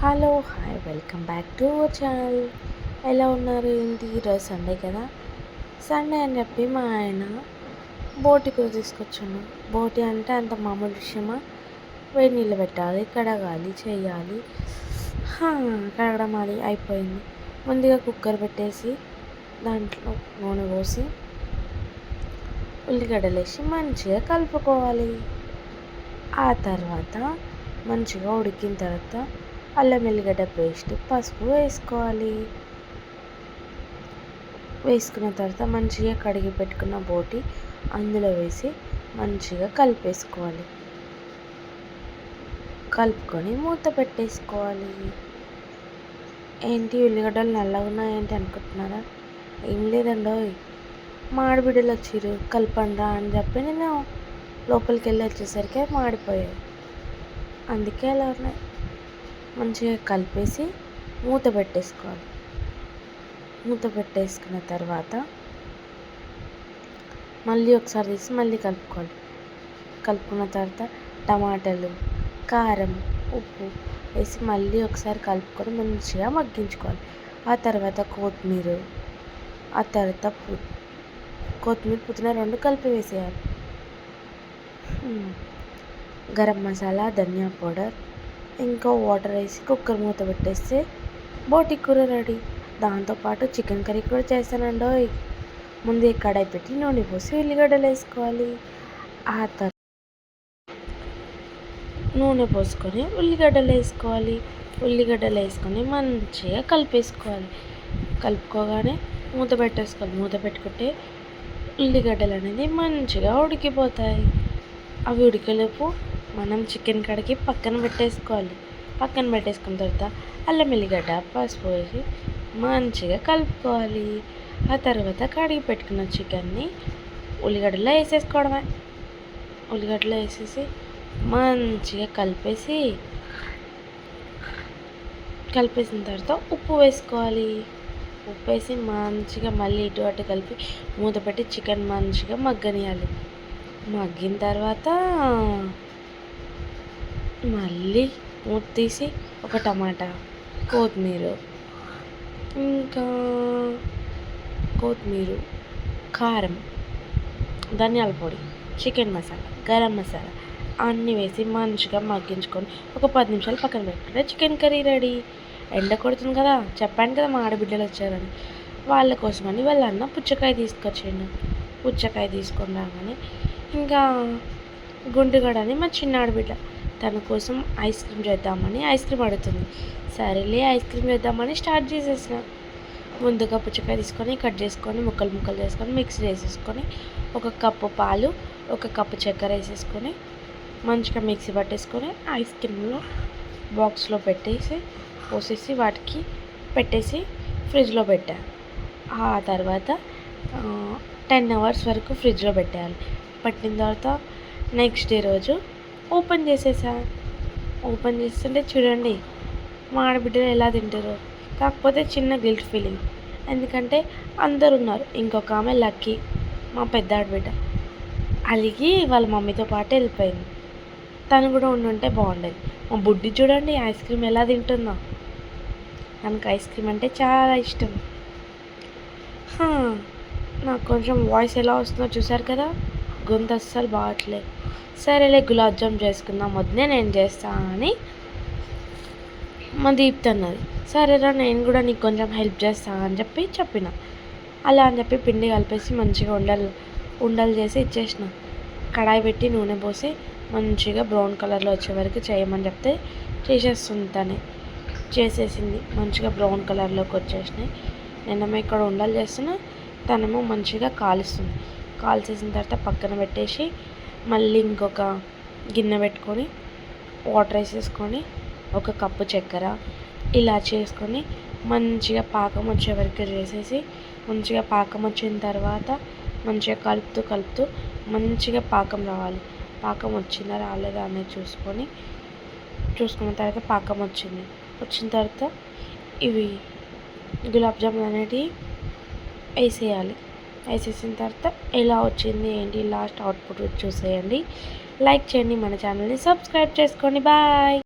Hello hi welcome back to our channel. ఎలా ఉన్నారు? ఏంటి ఈరోజు సండే కదా, సండే అని చెప్పి మా ఆయన బోటి కూర తీసుకొచ్చాను. బోటి అంటే అంత మామూలు విషయమా? వేడి నీళ్ళు పెట్టాలి, కడగాలి, చేయాలి. కడగడం అది అయిపోయింది. ముందుగా కుక్కర్ పెట్టేసి దాంట్లో నూనె పోసి ఉల్లిగడ్డలు వేసి మంచిగా కలుపుకోవాలి. ఆ తర్వాత మంచిగా ఉడికిన తర్వాత అల్లం వెల్లిగడ్డ పేస్ట్, పసుపు వేసుకోవాలి. వేసుకున్న తర్వాత మంచిగా కడిగి పెట్టుకున్న బోటి అందులో వేసి మంచిగా కలిపేసుకోవాలి. కలుపుకొని మూత పెట్టేసుకోవాలి. ఏంటి ఉల్లిగడ్డలు నల్లగా ఉన్నాయేంటి అనుకుంటున్నారా? ఏం లేదండో, మా ఆడబిడ్డలు వచ్చిర్రు కలపండ్రా అని చెప్పి నేను లోపలికి వెళ్ళి వచ్చేసరికి మాడిపోయాయి. అందుకే అలా ఉన్నాయి. మంచిగా కలిపేసి మూత పెట్టేసుకోవాలి. మూత పెట్టేసుకున్న తర్వాత మళ్ళీ ఒకసారి తీసి మళ్ళీ కలుపుకోవాలి. కలుపుకున్న తర్వాత టమాటాలు, కారం, ఉప్పు వేసి మళ్ళీ ఒకసారి కలుపుకొని మంచిగా మగ్గించుకోవాలి. ఆ తర్వాత కొత్తిమీర, ఆ తర్వాత కొత్తిమీర పుదీనా రెండు కలిపి వేసేయాలి. గరం మసాలా, ధనియా పౌడర్, ఇంకా వాటర్ వేసి కుక్కర్ మూత పెట్టేస్తే బోటి కూర రెడీ. దాంతోపాటు చికెన్ కర్రీ కూడా చేస్తానండో. ముందే కడాయి పెట్టి నూనె పోసి ఉల్లిగడ్డలు వేసుకోవాలి. ఆ తర్వాత నూనె పోసుకొని ఉల్లిగడ్డలు వేసుకోవాలి. ఉల్లిగడ్డలు వేసుకొని మంచిగా కలిపేసుకోవాలి. కలుపుకోగానే మూత పెట్టేసుకోవాలి. మూత పెట్టుకుంటే ఉల్లిగడ్డలు అనేది మంచిగా ఉడికిపోతాయి. అవి ఉడికేలోపు మనం చికెన్ కడిగి పక్కన పెట్టేసుకోవాలి. పక్కన పెట్టేసుకున్న తర్వాత అల్లం వెల్లిగడ్డ, పసుపు వేసి మంచిగా కలుపుకోవాలి. ఆ తర్వాత కడిగి పెట్టుకున్న చికెన్ని ఉల్లిగడ్డలో వేసేసుకోవడమే. ఉల్లిగడ్డలో వేసేసి మంచిగా కలిపేసిన తర్వాత ఉప్పు వేసుకోవాలి. ఉప్పు వేసి మంచిగా మళ్ళీ ఇటు అటు కలిపి మూత పెట్టి చికెన్ మంచిగా మగ్గనియాలి. మగ్గిన తర్వాత మళ్ళీ మూత తీసి ఒక టమాటా, కొత్తిమీర, కారం, ధనియాల పొడి, చికెన్ మసాలా, గరం మసాలా అన్నీ వేసి మంచిగా మగ్గించుకొని ఒక 10 నిమిషాలు పక్కన పెట్టుకుంటే చికెన్ కర్రీ రెడీ. ఎండ కొడుతుంది కదా, చెప్పాను కదా మా ఆడబిడ్డలు వచ్చారని. వాళ్ళ కోసమని వాళ్ళ అన్న పుచ్చకాయ తీసుకొచ్చిండు. పుచ్చకాయ తీసుకొని రాగానే ఇంకా గుండుగడని మా చిన్న ఆడబిడ్డ తన కోసం ఐస్ క్రీమ్ చేద్దామని ఐస్ క్రీమ్ అడుగుతుంది. సరేలే ఐస్ క్రీమ్ చేద్దామని స్టార్ట్ చేసేసిన. ముందుగా పుచ్చకాయ తీసుకొని కట్ చేసుకొని ముక్కలు చేసుకొని మిక్సీ వేసేసుకొని ఒక కప్పు పాలు, ఒక కప్పు చక్కెర వేసేసుకొని మంచిగా మిక్సీ పట్టేసుకొని ఐస్ క్రీమ్లో బాక్స్లో పోసేసి వాటికి పెట్టేసి ఫ్రిడ్జ్లో పెట్టాను. ఆ తర్వాత 10 అవర్స్ వరకు ఫ్రిడ్జ్లో పెట్టేయాలి. పట్టిన తర్వాత నెక్స్ట్ డే రోజు ఓపెన్ చేసేసా. ఓపెన్ చేస్తుంటే చూడండి మా ఆడబిడ్డలు ఎలా తింటారో. కాకపోతే చిన్న గిల్ట్ ఫీలింగ్, ఎందుకంటే అందరు ఉన్నారు. ఇంకొక ఆమె లక్కీ, మా పెద్ద ఆడబిడ్డ అలిగి వాళ్ళ మమ్మీతో పాటు వెళ్ళిపోయింది. తను కూడా ఉండుంటే బాగుండేది. మా బుడ్డి చూడండి ఐస్ క్రీమ్ ఎలా తింటుందో. తనకు ఐస్ క్రీమ్ అంటే చాలా ఇష్టం. నాకు కొంచెం వాయిస్ ఎలా వస్తుందో చూసారు కదా, గొంతు అస్సలు బాగట్లేదు. సరేలే గులాబ్ జామ్ చేసుకుందాం, వద్దే నేను చేస్తా అని మా దీప్తి అన్నది. సరేరా నేను కూడా నీకు కొంచెం హెల్ప్ చేస్తా అని చెప్పిన. అలా అని చెప్పి పిండి కలిపేసి మంచిగా ఉండలు చేసి ఇచ్చేసిన. కడాయి పెట్టి నూనె పోసి మంచిగా బ్రౌన్ కలర్లో వచ్చే వరకు చేయమని చెప్తే చేసేస్తుంది. తనే చేసేసింది. మంచిగా బ్రౌన్ కలర్లోకి వచ్చేసినాయి. నేనేమో ఇక్కడ ఉండలు చేస్తున్నా, తనేమో మంచిగా కాలుస్తుంది. కాల్చేసిన తర్వాత పక్కన పెట్టేసి మళ్ళీ ఇంకొక గిన్నె పెట్టుకొని వాటర్ వేసేసుకొని ఒక కప్పు చక్కెర ఇలా చేసుకొని మంచిగా పాకం వచ్చే వరకు చేసేసి మంచిగా పాకం వచ్చిన తర్వాత మంచిగా కలుపుతూ మంచిగా పాకం రావాలి. పాకం వచ్చిందా రాలేదా అనేది చూసుకున్న తర్వాత పాకం వచ్చిన తర్వాత ఇవి గులాబ్ జామున్ అనేటివి వేసేయాలి. వేసేసిన తర్వాత ఎలా వచ్చింది ఏంటి లాస్ట్ అవుట్పుట్ చూసేయండి. లైక్ చేయండి, మన ఛానల్ని సబ్స్క్రైబ్ చేసుకోండి. బాయ్.